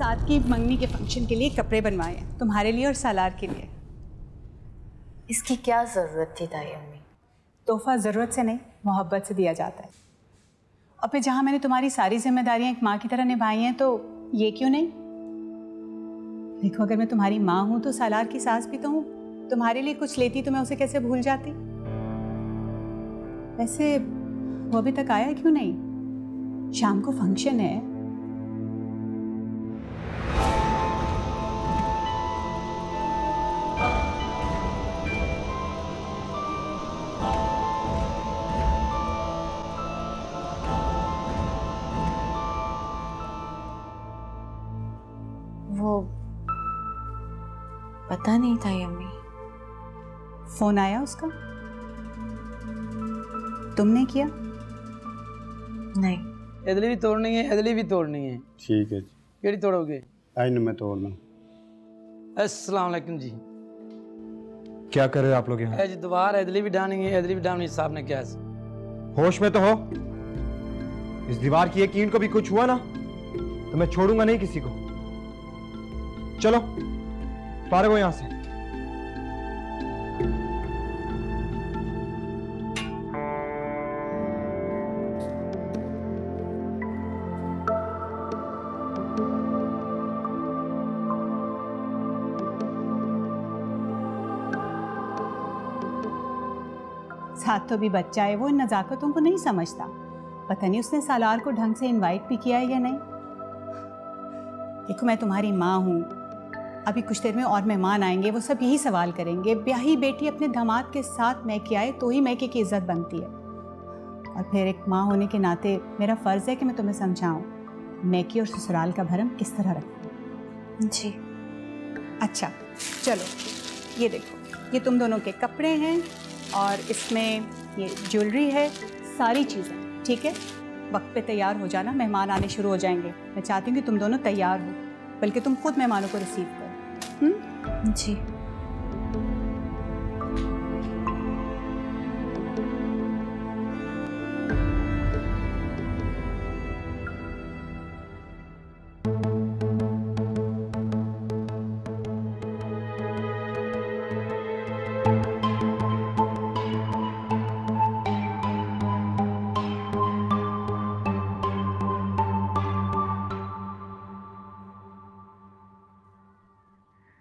साथ की मंगनी के फंक्शन के लिए कपड़े बनवाए हैं, तुम्हारे लिए और सालार के लिए। इसकी क्या ज़रूरत थी ताई अम्मी? तोहफा ज़रूरत से नहीं, मोहब्बत से दिया जाता है। और फिर जहाँ मैंने तुम्हारी सारी जिम्मेदारियाँ एक माँ की तरह निभाई हैं, तो ये क्यों नहीं? देखो, अगर मैं तुम्हारी माँ हूँ तो सालार की सास भी तो हूँ। तुम्हारे लिए कुछ लेती तो मैं उसे कैसे भूल जाती? वैसे वो अभी तक आया क्यों नहीं? शाम को फंक्शन है। वो पता नहीं ताई अम्मी। फोन आया उसका? तुमने किया? नहीं। इडली भी तोड़नी है, इडली भी तोड़नी है। ठीक है जी। केड़ी तोड़ोगे? आई मैं तोड़ना। अस्सलाम वालेकुम जी। क्या कर रहे हो आप लोग यहाँ? आज दोबारा इडली भी डालनी है, इडली भी डालनी है। साहब ने क्या है? होश में तो हो? इस दीवार की यकीन को भी कुछ हुआ ना तो मैं छोड़ूंगा नहीं किसी को। चलो फारिग हो यहां से। साथ तो भी बच्चा है, वो इन नज़ाकतों को नहीं समझता। पता नहीं उसने सालार को ढंग से इनवाइट भी किया है या नहीं। देखो, मैं तुम्हारी माँ हूँ। अभी कुछ देर में और मेहमान आएंगे, वो सब यही सवाल करेंगे। ब्याही बेटी अपने दामाद के साथ मैके आए तो ही मैके की इज्जत बनती है। और फिर एक माँ होने के नाते मेरा फ़र्ज़ है कि मैं तुम्हें समझाऊँ मैके और ससुराल का भरम किस तरह रखें। जी। अच्छा चलो, ये देखो, ये तुम दोनों के कपड़े हैं और इसमें ये ज्वेलरी है, सारी चीज़ें। ठीक है, वक्त पे तैयार हो जाना, मेहमान आने शुरू हो जाएंगे। मैं चाहती हूँ कि तुम दोनों तैयार हो, बल्कि तुम खुद मेहमानों को रिसीव करो। जी।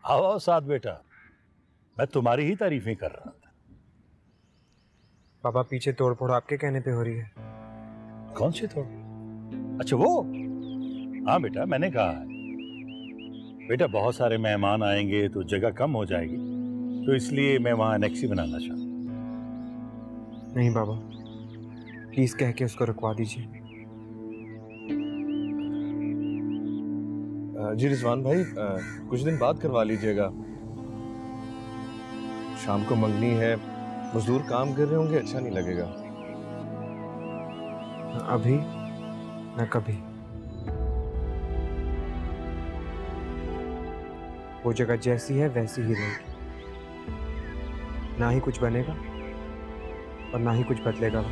आओ साथ बेटा, मैं तुम्हारी ही तारीफें कर रहा था। पापा पीछे तोड़ फोड़ आपके कहने पे हो रही है। कौन सी तोड़? अच्छा वो, हाँ बेटा मैंने कहा है बेटा बहुत सारे मेहमान आएंगे तो जगह कम हो जाएगी, तो इसलिए मैं वहां एनेक्सी बनाना चाहता हूँ। नहीं बाबा, प्लीज कह के उसको रुकवा दीजिए। जी रिजवान भाई, कुछ दिन बाद करवा लीजिएगा। शाम को मंगनी है, मजदूर काम कर रहे होंगे, अच्छा नहीं लगेगा। अभी न कभी। वो जगह जैसी है वैसी ही रहेगी। ना ही कुछ बनेगा और ना ही कुछ बदलेगा।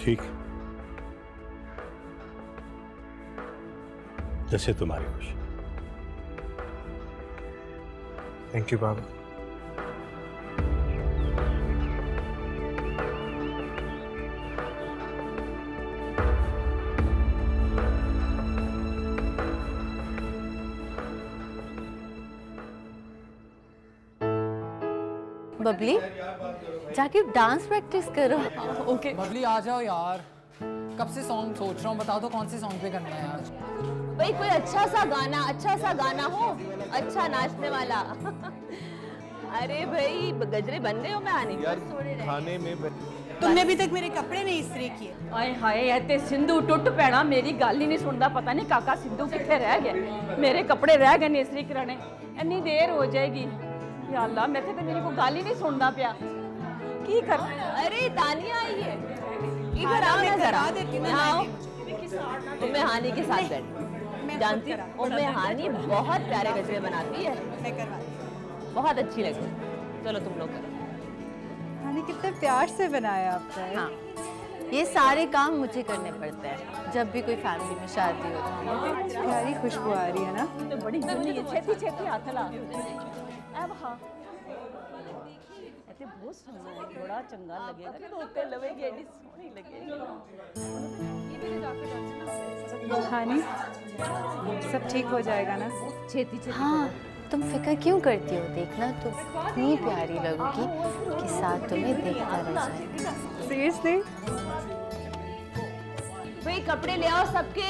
ठीक, जैसे तुम्हारी खुशी। थैंक यू बाबा। बबली, जाके डांस प्रैक्टिस करो। ओके बबली आ जाओ यार, कब से सॉन्ग सोच रहा हूँ। बताओ तो कौन से सॉन्ग पे करना है आज? भाई कोई अच्छा सा गाना हो, अच्छा नाचने वाला। अरे भाई गजरे बन रहे हो, मैं आने की खाने में तुमने अभी तक मेरे कपड़े नहीं इस्त्री किए। आए हाय ते सिंधु टुट पैना, मेरी गल ही नहीं सुनता। पता नहीं काका सिंधु कितने रह गए। मेरे कपड़े रह गए ने इस्त्री कराने, इतनी देर हो जाएगी। या अल्लाह, मैं तो मेरी को गल ही नहीं सुनता पिया। की कर? अरे दानिया आई है, इधर आओ ना जरा। तुम्हें हानि के साथ बैठ। जानती उम्मे हानी बहुत प्यारे गजरे बनाती है। मैं करवाती बहुत अच्छी लगी। चलो तुम लोग करो। हानी कितने प्यार से बनाया आपने। हाँ, ये सारे काम मुझे करने पड़ते हैं जब भी कोई फैमिली में शादी होती है। प्यारी खुशबू आ रही है ना। तो बड़ी जल्दी है, छेती छेती हाथ ला। अब हाँ ऐसे बहुत सोहना है, बड़ा चंगा लगेगा कि रोते लवेगी, एडी सोहनी लगेगी। हानी सब ठीक हो जाएगा ना। छेती छेती। हाँ, तुम फिक्र क्यों करती हो? देखना तुम इतनी प्यारी लगोगी कि साथ तुम्हें देखता रह जाएगा। सीरियसली? भाई कपड़े ले आओ सबके।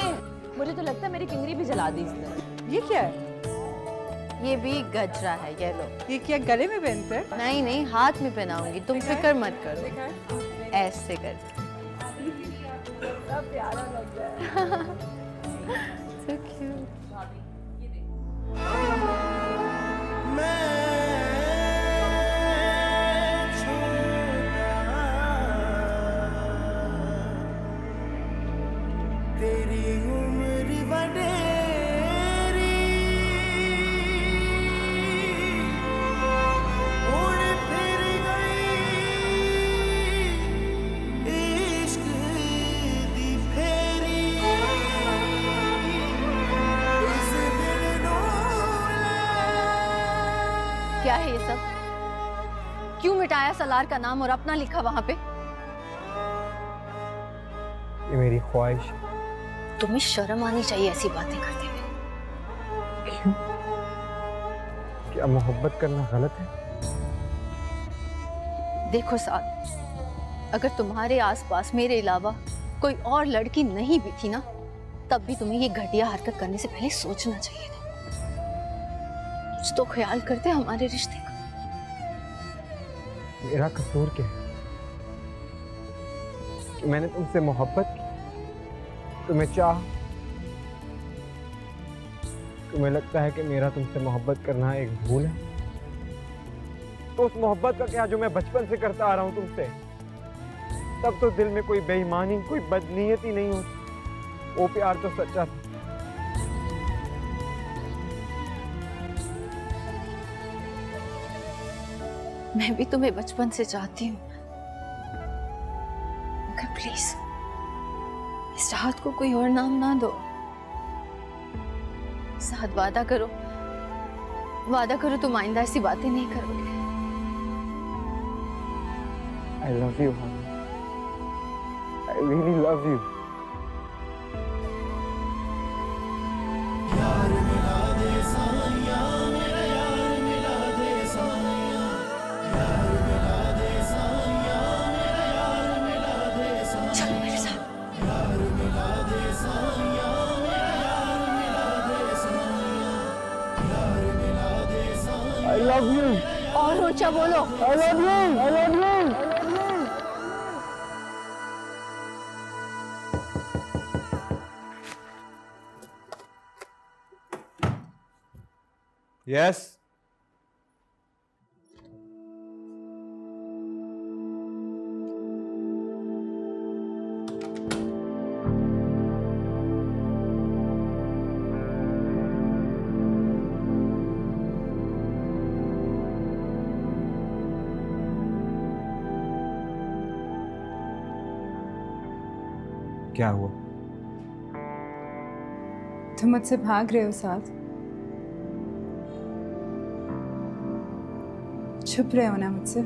मुझे तो लगता है मेरी किंगरी भी जला दी इसने। ये क्या है? ये भी गजरा है, ये लो। ये क्या गले में पहनते हैं? नहीं नहीं, हाथ में पहनाऊंगी, तुम फिक्र मत करो। ऐसे कर। सब प्यारा लग रहा है। So cute. तेरी उम्र वडेरी उड़ फिर गई इश्क दी फेरी इस दिल क्या है ये सब? क्यों मिटाया सलार का नाम और अपना लिखा वहां पे? ये मेरी ख्वाहिश। तुम्हें शर्म आनी चाहिए ऐसी बातें करते हुए। क्यों? क्या मोहब्बत करना गलत है? देखो साथ, अगर तुम्हारे आसपास मेरे अलावा कोई और लड़की नहीं भी थी ना, तब भी तुम्हें ये घटिया हरकत करने से पहले सोचना चाहिए था। कुछ तो ख्याल करते हमारे रिश्ते का। मेरा कसूर क्या है कि मैंने तुमसे मोहब्बत की, तुम्हें चाह, तुम्हें लगता है कि मेरा तुमसे मोहब्बत करना एक भूल है? तो उस मोहब्बत का क्या जो मैं बचपन से करता आ रहा हूं तुमसे? तब तो दिल में कोई बेईमानी, कोई बदनीयती नहीं होती। वो प्यार तो सच्चा था। मैं भी तुम्हें बचपन से चाहती हूँ, मगर प्लीज इस चाहत को कोई और नाम ना दो। साथ वादा करो तुम आइंदा ऐसी बातें नहीं करोगे। I love you, honey. I really love you. चलो मेरे साथ। I love you. और ऊंचा बोलो। I love you. I love you. Yes. क्या हुआ? तुम मुझसे भाग रहे हो साथ? छुप रहे हो ना मुझसे?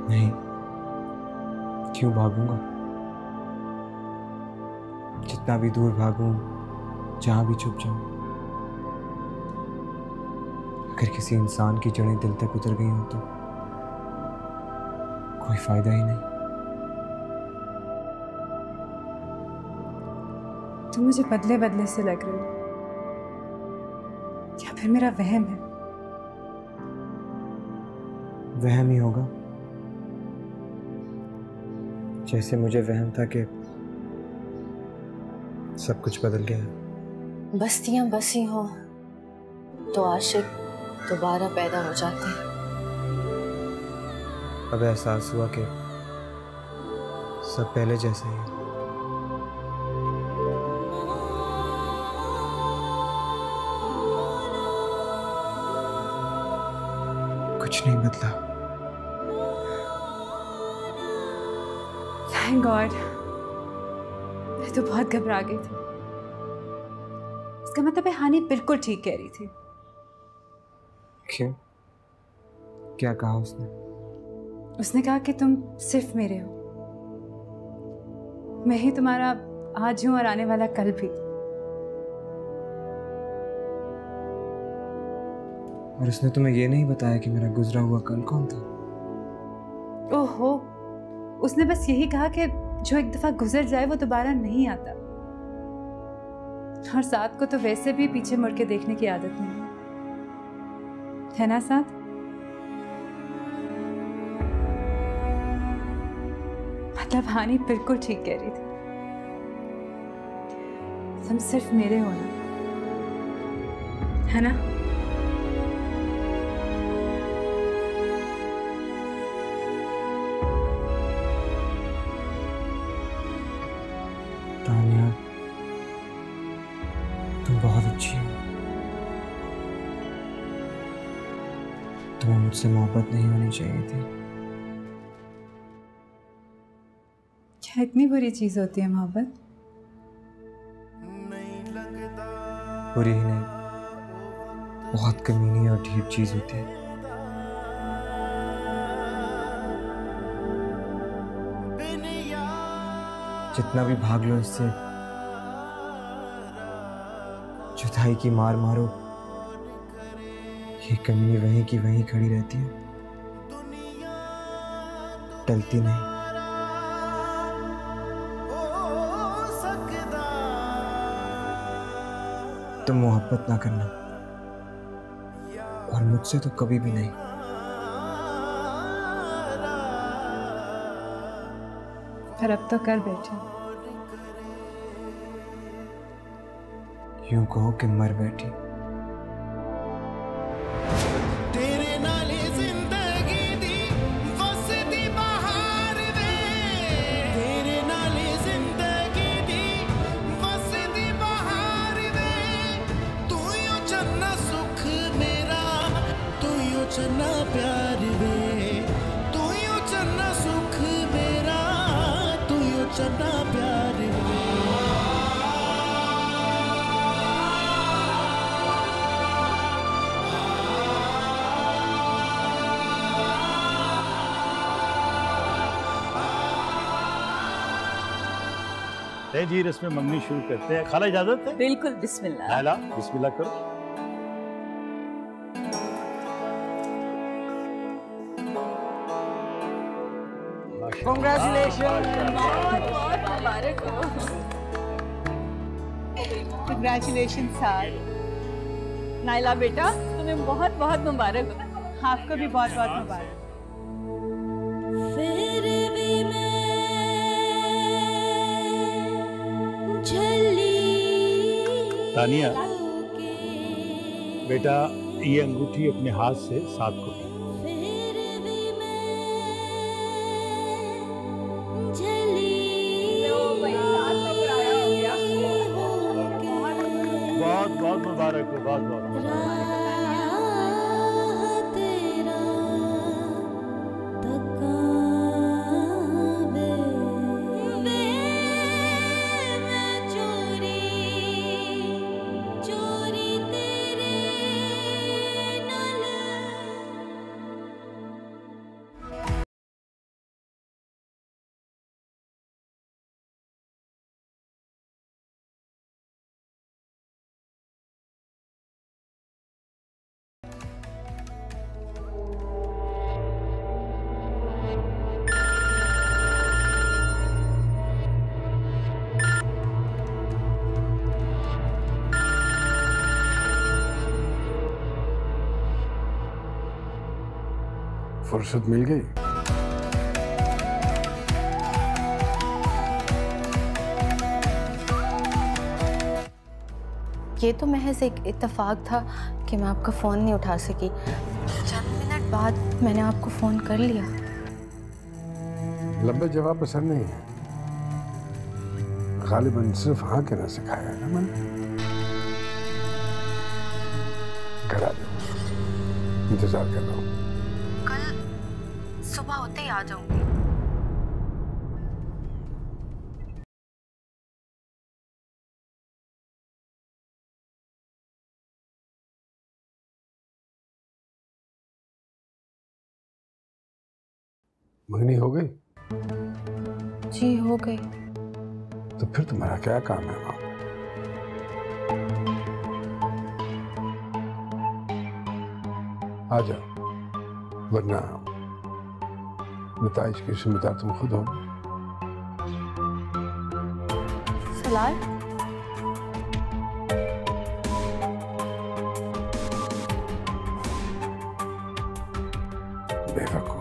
नहीं, क्यों भागूंगा? जितना भी दूर भागूं, जहां भी छुप जाऊं, अगर किसी इंसान की जड़ें दिल तक उतर गई हो तो कोई फायदा ही नहीं। तुम मुझे बदले बदले से लग रहे हो, या फिर मेरा वहम है? वहम ही होगा, जैसे मुझे वहम था कि सब कुछ बदल गया। बस्तियां बसी हो तो आशिक दोबारा पैदा हो जाते हैं। अब एहसास हुआ कि सब पहले जैसे ही है। कुछ नहीं बदला। Thank God. मैं तो बहुत घबरा गई थी। इसका मतलब है हानि बिल्कुल ठीक कह रही थी। क्यों? क्या कहा उसने? उसने कहा कि तुम सिर्फ मेरे हो, मैं ही तुम्हारा आज हूं और आने वाला कल भी। और उसने तुम्हें ये नहीं बताया कि मेरा गुजरा हुआ कल कौन था? ओहो, उसने बस यही कहा कि जो एक दफा गुजर जाए वो दोबारा नहीं आता। और साथ को तो वैसे भी पीछे मुड़ के देखने की आदत नहीं है ना साथ? मतलब हानि बिल्कुल ठीक कह रही थी। तुम सिर्फ मेरे हो ना, है ना? तानिया, तुम बहुत अच्छी हो। तुम्हें मुझसे मोहब्बत नहीं होनी चाहिए थी। क्या इतनी बुरी चीज होती है मोहब्बत? बुरी ही नहीं, बहुत कमीनी और ढीठ चीज होती है। जितना भी भाग लो इससे, जुदाई की मार मारो, ये कमीनी वहीं की वहीं खड़ी रहती है, टलती नहीं। तुम मोहब्बत ना करना, और मुझसे तो कभी भी नहीं। पर अब तो कर बैठे। यूं कहो कि मर बैठी। तेरे नाले जिंदगी दी वसदी बहार वे, तेरे नाले जिंदगी दी वसदी बहार वे। तू यो चन्ना सुख मेरा, तू यो चन्ना प्यार वे, तू यो चन्ना सुख मेरा, तू यो चन्ना प्यार वे। जी रस्म मंगनी शुरू करते हैं। खाला इजाजत है? बिल्कुल, बिस्मिल्लाह। लाला बिस्मिल्लाह करो। Congratulation sir. नाइला बेटा, तुम्हें बहुत बहुत मुबारक हो। आपको भी बहुत बहुत मुबारक। फिर भी मैं तानिया बेटा, ये अंगूठी अपने हाथ से साथ को पहन। बहुत बहुत मुबारक हो, बहुत बहुत मुबारक। फुर्सत मिल गई? ये तो महज एक इत्तेफाक था कि मैं आपका फ़ोन नहीं उठा सकी। चंद मिनट बाद मैंने आपको फ़ोन कर लिया। लंबे जवाब पसंद नहीं है, गालिबन सिर्फ हाँ कहना सिखाया है ना मैंने। घर आ जाओ, इंतजार कर रहा हूँ। कल सुबह होते ही आ जाऊंगी। मंगनी हो गई? जी हो गई। तो फिर तुम्हारा क्या काम है वहां? आ जाओ, वरना नताइज की जिम्मेदार तुम खुद हो। सलार, बेवकूफ।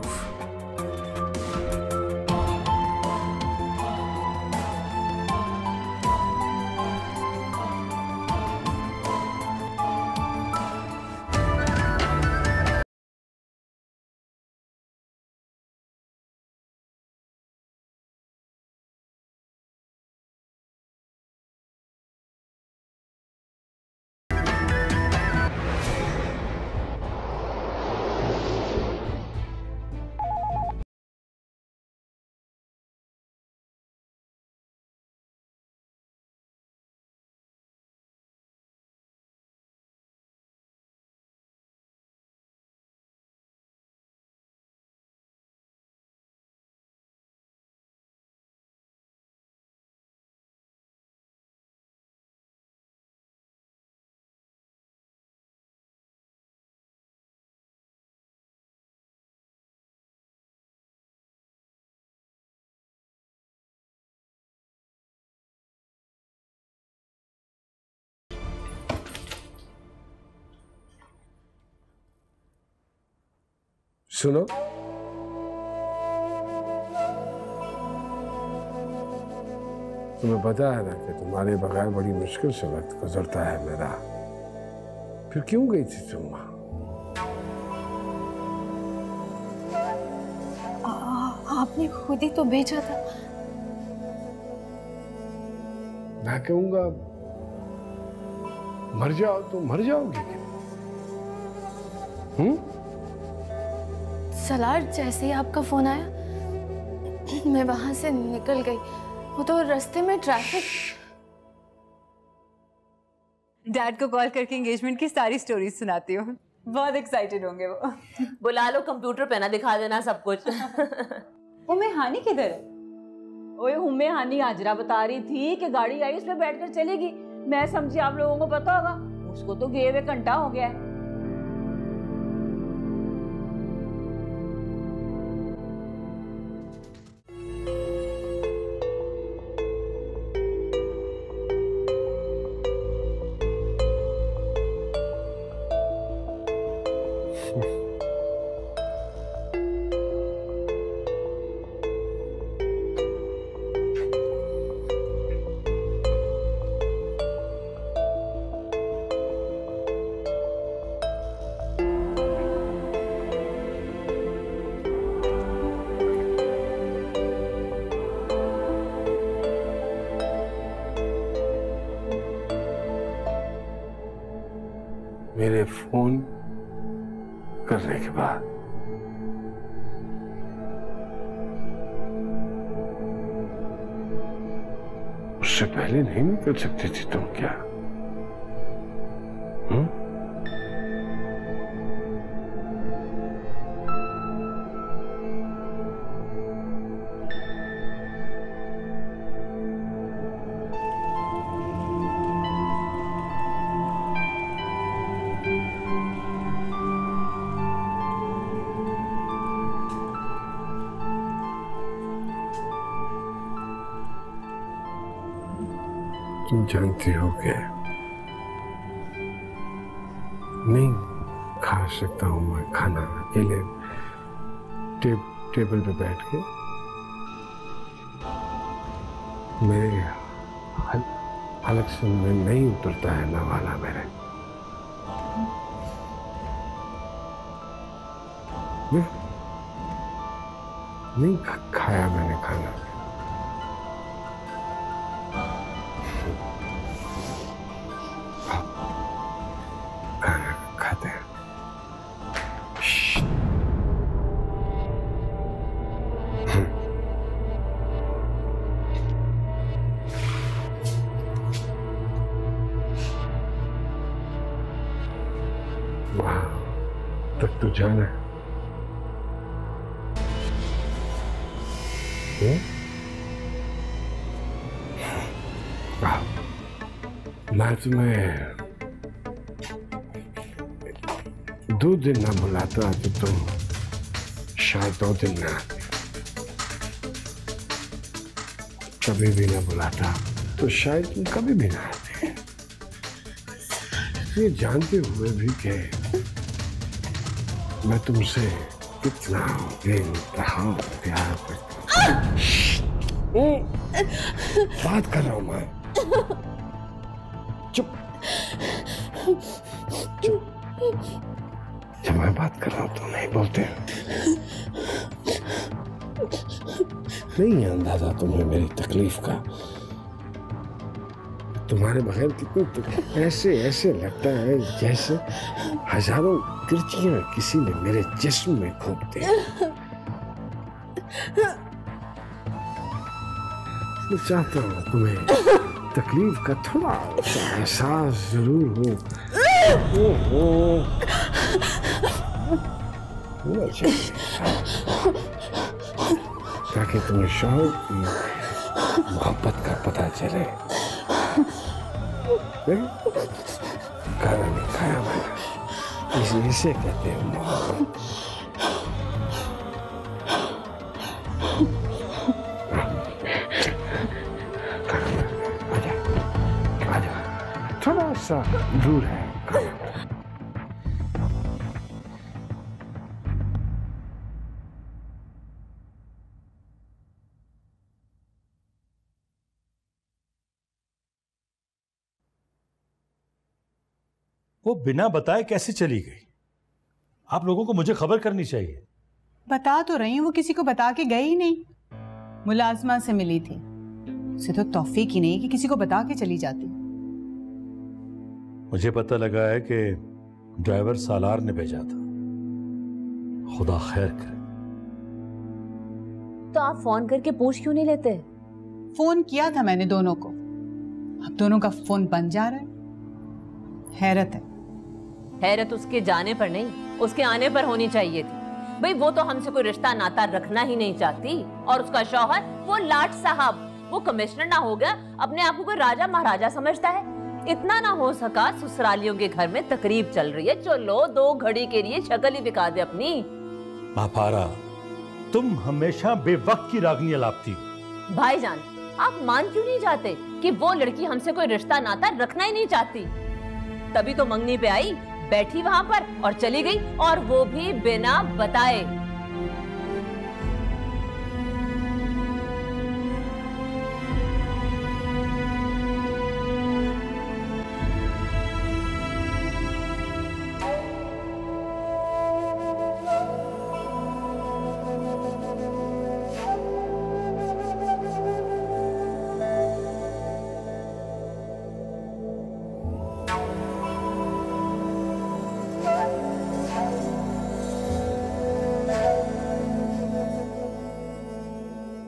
सुनो, तुम्हें पता है ना कि तुम्हारे बगैर बड़ी मुश्किल से वक्त गुजरता है मेरा। फिर क्यों गई थी तुम वहां? आपने खुद ही तो भेजा था। मैं कहूंगा मर जाओ तो मर जाओगी क्या? सलार, जैसे ही आपका फोन आया मैं वहां से निकल गई। वो तो रास्ते में ट्रैफिक। डैड को कॉल करके एंगेजमेंट की सारी स्टोरीज सुनाती हूँ, बहुत एक्साइटेड होंगे वो। बुला लो, कंप्यूटर पे ना दिखा देना सब कुछ। उम्मे हानी किधर है? ओए उम्मे हानी हाजरा बता रही थी कि गाड़ी आई उसमें बैठकर चलेगी। मैं समझी आप लोगों को पता होगा, उसको तो गए हुए घंटा हो गया है। मेरे फोन करने के बाद उससे पहले नहीं निकल सकती थी तुम क्या? तुम जानती हो कि नहीं खा सकता हूं मैं खाना अकेले टेबल पे बैठ के। मेरे हलक से नहीं उतरता है ना वाला मेरे। नहीं खाया मैंने खाना। जाना है? मैं तुम्हें 2 दिन ना बुलाता तो तुम शायद 2 दिन ना आते, कभी भी ना बुलाता तो शायद तुम कभी भी ना आते। ये जानते हुए भी कि मैं तुमसे कितना बेइंतहा प्यार करता हूँ। बात कर रहा हूं मैं। चुप चुप। जब मैं बात कर रहा हूं तो नहीं बोलते। नहीं है अंदाजा तुम्हें मेरी तकलीफ का। तुम्हारे बगैर कितनी ऐसे ऐसे लगता है जैसे हजारों किरचियां किसी ने मेरे जिस्म में घोंप दी। मैं चाहता हूं तुम्हें तकलीफ का थोड़ा सा एहसास जरूर हो। ताकि तुम्हें शौहर की मोहब्बत का पता चले। खाना नहीं खाया मैंने, इसे कहते हैं मोहब्बत। आजा, थोड़ा सा दूर है खाना। वो बिना बताए कैसे चली गई? आप लोगों को मुझे खबर करनी चाहिए। बता तो रही हूँ, वो किसी को बता के गई ही नहीं। मुलाजमा से मिली थी, उसे तो तौफीक ही नहीं कि किसी को बता के चली जाती। मुझे पता लगा है कि ड्राइवर सालार ने भेजा था। खुदा खैर करे। तो आप फोन करके पूछ क्यों नहीं लेते? फोन किया था मैंने दोनों को, अब दोनों का फोन बंद जा रहा है। हैरत है। हैरत उसके जाने पर नहीं, उसके आने पर होनी चाहिए थी। भाई वो तो हमसे कोई रिश्ता नाता रखना ही नहीं चाहती, और उसका शौहर वो लाट साहब, वो कमिश्नर ना हो गया, अपने आप को कोई राजा महाराजा समझता है। इतना ना हो सका, ससुरालियों के घर में तकरीब चल रही है, चलो 2 घड़ी के लिए शक्ल ही दिखा दे अपनी। महापारा, तुम हमेशा बेवक्त की रागनी अलापती हो। भाईजान, आप मान क्यों नहीं जाते कि वो लड़की हमसे कोई रिश्ता नाता रखना ही नहीं चाहती? तभी तो मंगनी पे आई, बैठी वहां पर और चली गई, और वो भी बिना बताए।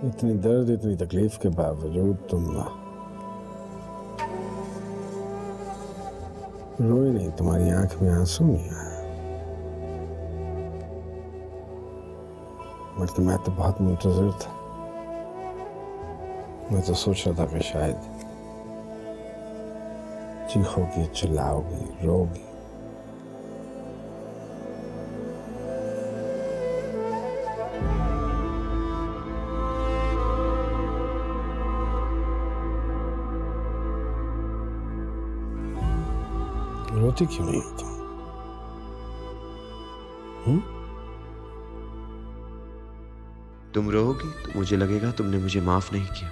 इतनी दर्द, इतनी तकलीफ के बावजूद तुम रोए नहीं, तुम्हारी आंख में आंसू नहीं आया। बल्कि मैं तो बहुत मुंतज़िर था। मैं तो सोच रहा था कि शायद चीखोगी, चिल्लाओगी, रोगी। रोती क्यों नहीं होता? तुम रोओगी तो मुझे लगेगा तुमने मुझे माफ नहीं किया।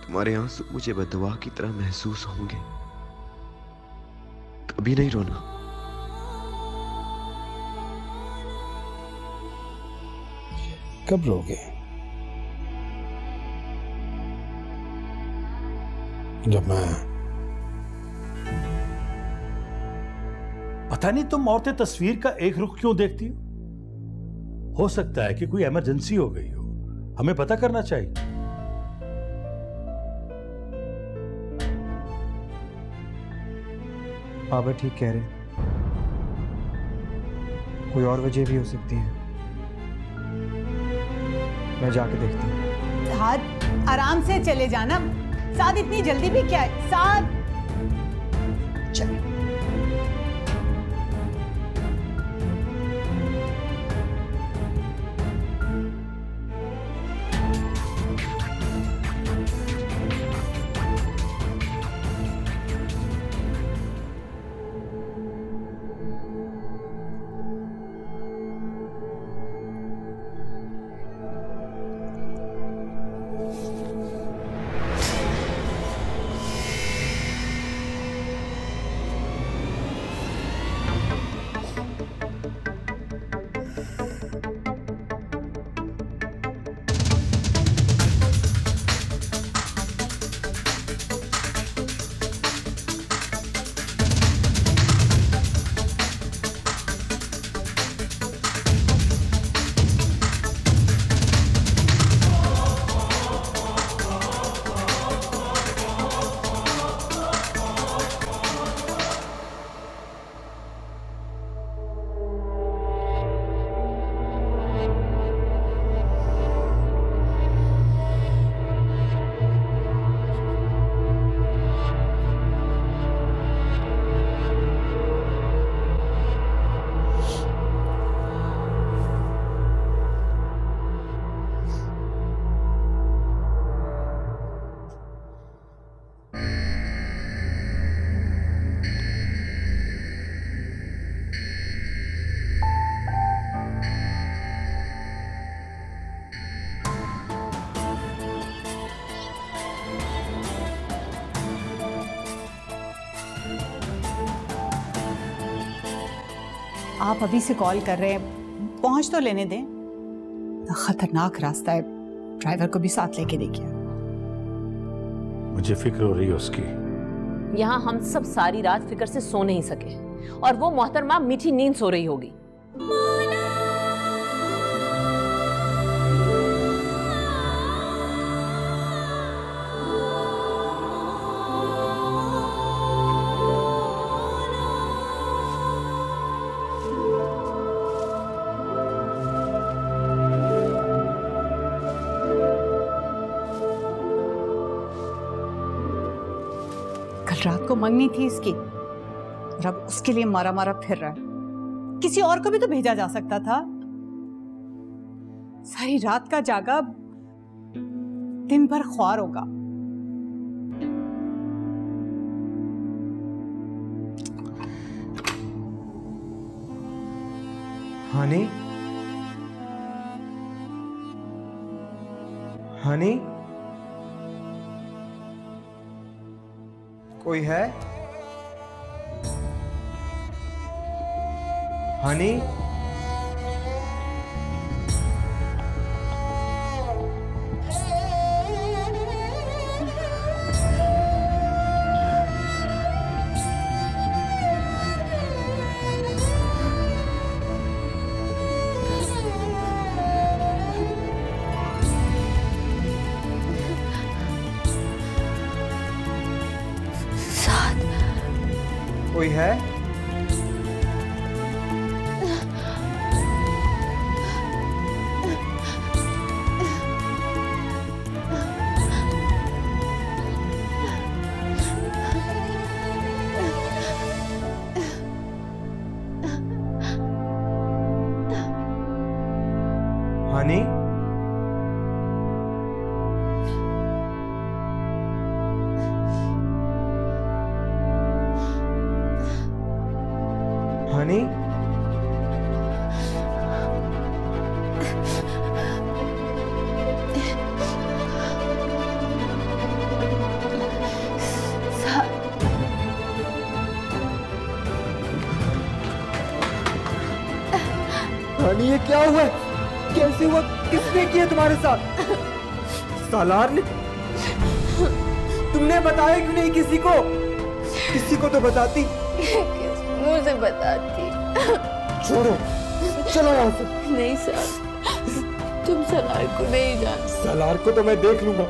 तुम्हारे आंसू मुझे बददुआ की तरह महसूस होंगे। कभी नहीं रोना। कब रोगे? जब मैं पता नहीं तुम औरतें तस्वीर का एक रुख क्यों देखती हो सकता है कि कोई इमरजेंसी हो गई हो, हमें पता करना चाहिए। पापा ठीक कह रहे। कोई और वजह भी हो सकती है, मैं जाके देखता हूँ। साद, आराम से चले जाना। साद, इतनी जल्दी भी क्या है? साद, चल। आप अभी से कॉल कर रहे हैं, पहुंच तो लेने दें। खतरनाक रास्ता है, ड्राइवर को भी साथ लेके देखिए। मुझे फिक्र हो रही है उसकी। यहाँ हम सब सारी रात फिक्र से सो नहीं सके और वो मोहतरमा मीठी नींद सो रही होगी। रात को मंगनी थी इसकी, और अब उसके लिए मारा मारा फिर रहा है। किसी और को भी तो भेजा जा सकता था। सारी रात का जागा, दिन भर ख्वार होगा। हनी, हनी, कोई है? हनी, कोई है? हनी, हनी, हनी, ये क्या हुआ? कैसे हुआ? किसने किया तुम्हारे साथ? सालार ने? तुमने बताया क्यों नहीं किसी को? किसी को तो बताती। मुंह से बताती। छोड़ो, चलो यहाँ से। नहीं सर, तुम सलार को नहीं जानते। सलार को तो मैं देख लूंगा,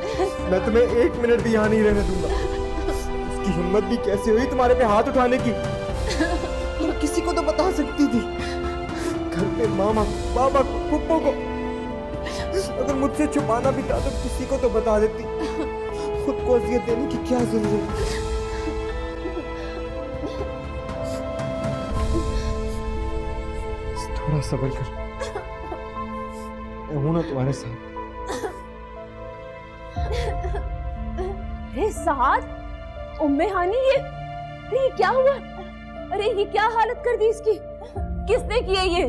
मैं तुम्हें 1 मिनट भी यहाँ नहीं रहने दूंगा। उसकी हिम्मत भी कैसे हुई तुम्हारे पे हाथ उठाने की? तुम किसी को तो बता सकती थी। अपने मामा को, बाबा को, पुप्पो को। अगर मुझसे छुपाना भी था तो किसी को तो बता देती। खुद को अजियत देने की क्या जरूरत है? थोड़ा सब्र कर, मैं हूं ना तुम्हारे साथ। अरे साथ, उम्मे हानी, ये क्या हुआ? अरे ये क्या हालत कर दी इसकी? किसने की है ये?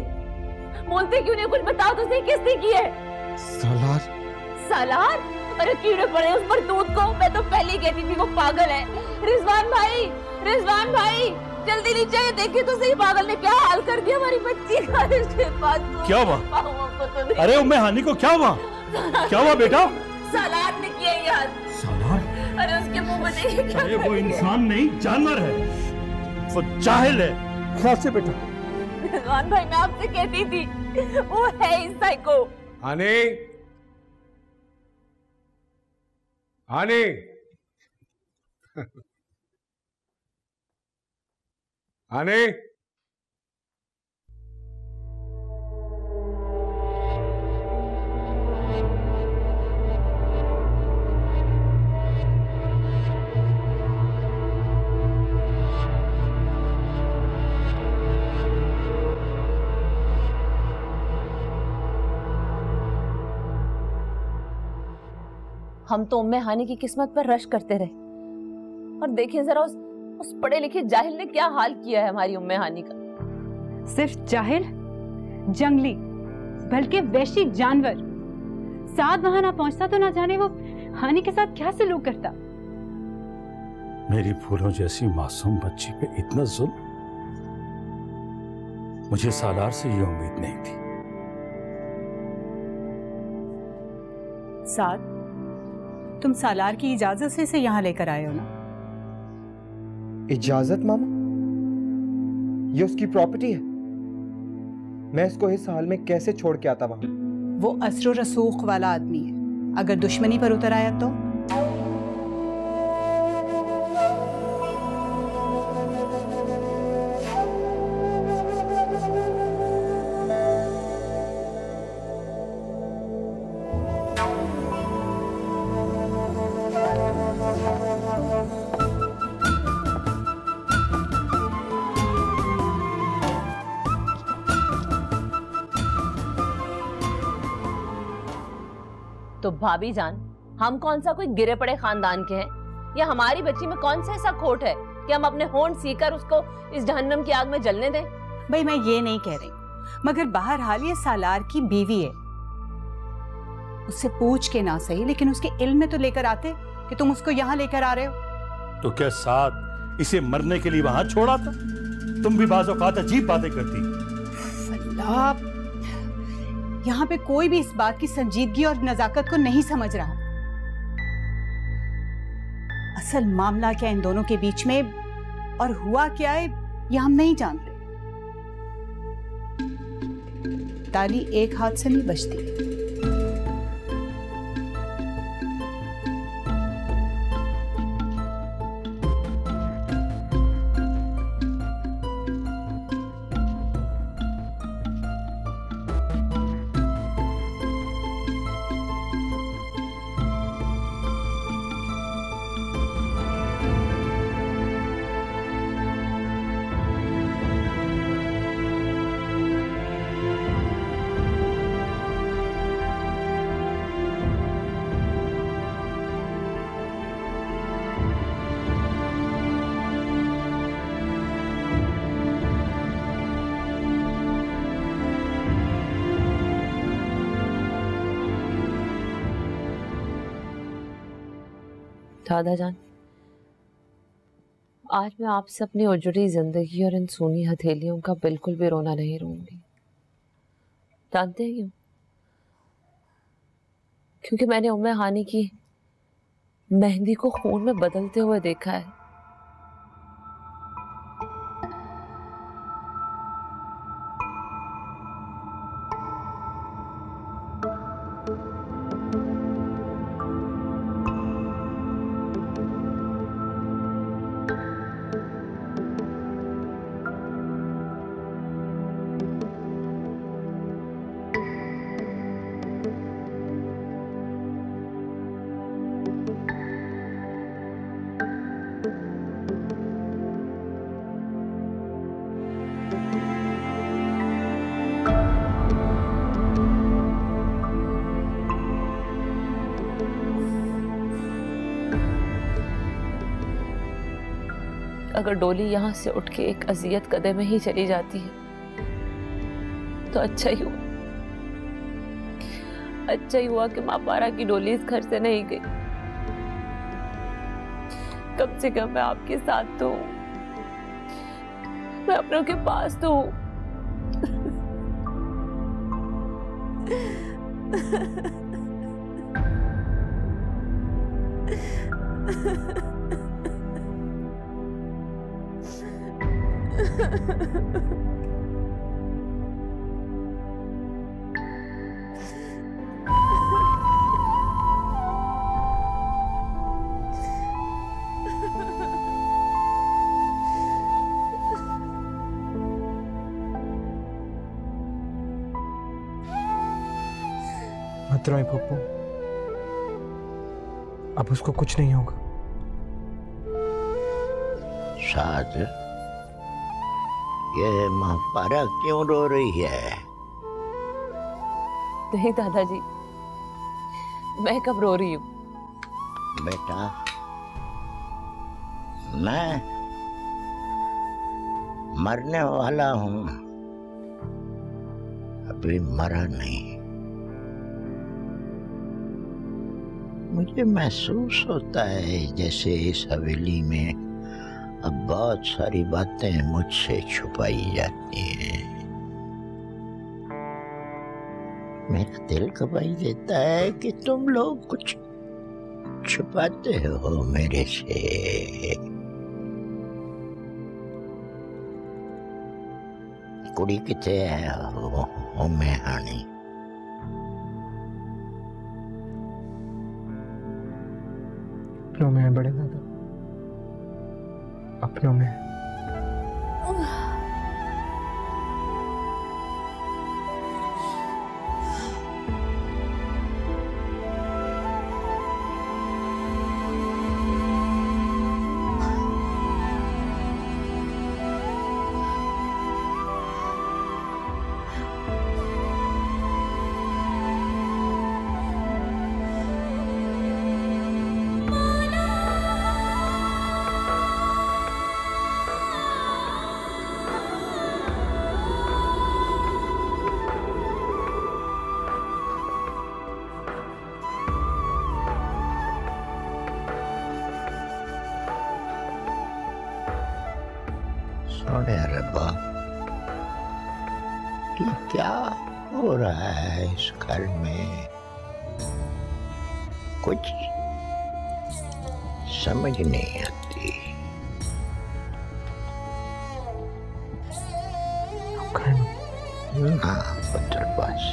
बोलते क्यों नहीं? कुछ बताओ तो सही, किसने की है? सालार। सालार? अरे कीड़े पड़े उस पर दूध को। मैं तो पहले ही कहती थी वो पागल है। रिजवान भाई, रिजवान भाई, जल्दी नीचे आइए, देखिए तो सही पागल ने क्या हाल कर दिया हमारी बच्ची का। इसके पास क्या हुआ? अरे उम्मे हानी को क्या हुआ? क्या हुआ बेटा? सालार ने किया ये हाल। सालार? अरे उसके मुंह में देखिए क्या। अरे वो इंसान नहीं, जानवर है, वो जाहिल है। ख्याल से बेटा। रिजवान भाई, मैं आपसे कहती थी वो है इस साइको। हानी, हानी, हानी, हम तो उम्मे हानी की किस्मत पर रश करते रहे, और देखिए जरा उस पढ़े लिखे जाहिल ने क्या हाल किया है हमारी उम्मे हानी का। सिर्फ जाहिल, जंगली, बल्कि वैशी जानवर। साथ वहां ना पहुंचता तो ना जाने वो हानी के साथ क्या सलूक करता। मेरी फूलों जैसी मासूम बच्ची पे इतना जुल्म, मुझे सालार से ये उम्मीद नहीं थी। साथ, तुम सालार की इजाजत से इसे यहाँ लेकर आए हो ना? इजाजत मामा? ये उसकी प्रॉपर्टी है। मैं इसको इस हाल में कैसे छोड़ के आता वहां? वो असर रसूख वाला आदमी है, अगर दुश्मनी पर उतर आया तो? तो भाभी जान, हम कौन सा कोई गिरे पड़े खानदान के हैं, या हमारी बच्ची में कौन सा ऐसा खोट है कि हम अपने होंठ सीकर उसको इस जहन्नम की आग में जलने दें? भाई मैं ये नहीं कह रही, मगर बहरहाल ये सालार की बीवी है। उससे पूछ के ना सही, लेकिन उसके इल्म में तो लेकर आते कि तुम उसको यहाँ लेकर आ रहे हो। तो क्या साथ इसे मरने के लिए वहां छोड़ा था? तुम भी बाज़ औक़ात अजीब बातें करती। अल्लाह, यहाँ पे कोई भी इस बात की संजीदगी और नजाकत को नहीं समझ रहा। असल मामला क्या इन दोनों के बीच में और हुआ क्या है, ये हम नहीं जानते। ताली एक हाथ से नहीं बजती। दादा जान, आज मैं आपसे अपनी उजड़ी जिंदगी और इन सूनी हथेलियों का बिल्कुल भी रोना नहीं रहूंगी। जानते हैं क्यों? क्योंकि मैंने उम्मे हानी की मेहंदी को खून में बदलते हुए देखा है। अगर डोली यहाँ से उठ के एक अजियत कदम में ही चली जाती है तो अच्छा ही हुआ। अच्छा ही हुआ कि माँ पारा की डोली इस घर से नहीं गई। कम से कम मैं आपके साथ तो हूँ, मैं अपनों के पास तो हूँ। मत रोए पप्पू, अब उसको कुछ नहीं होगा। साद, ये माँ पारा क्यों रो रही है? नहीं दादाजी, मैं कब रो रही हूँ? बेटा, मैं मरने वाला हूँ, अभी मरा नहीं। मुझे महसूस होता है जैसे इस हवेली में अब बहुत सारी बातें मुझसे छुपाई जाती हैं। मेरा दिल गवाही देता है कि तुम लोग कुछ छुपाते हो मेरे से। कुड़ी किथे है वो मैं हानी? अपनों में है बड़े दादा, अपनों में। सोने रब्बा, ये क्या हो रहा है इस घर में? कुछ समझ नहीं आती। हाँ पुत्र, बस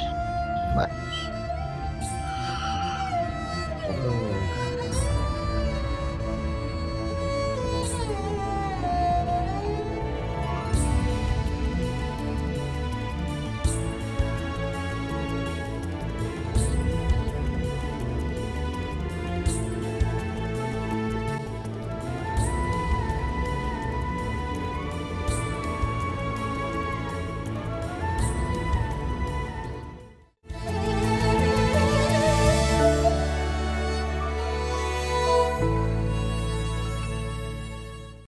बस।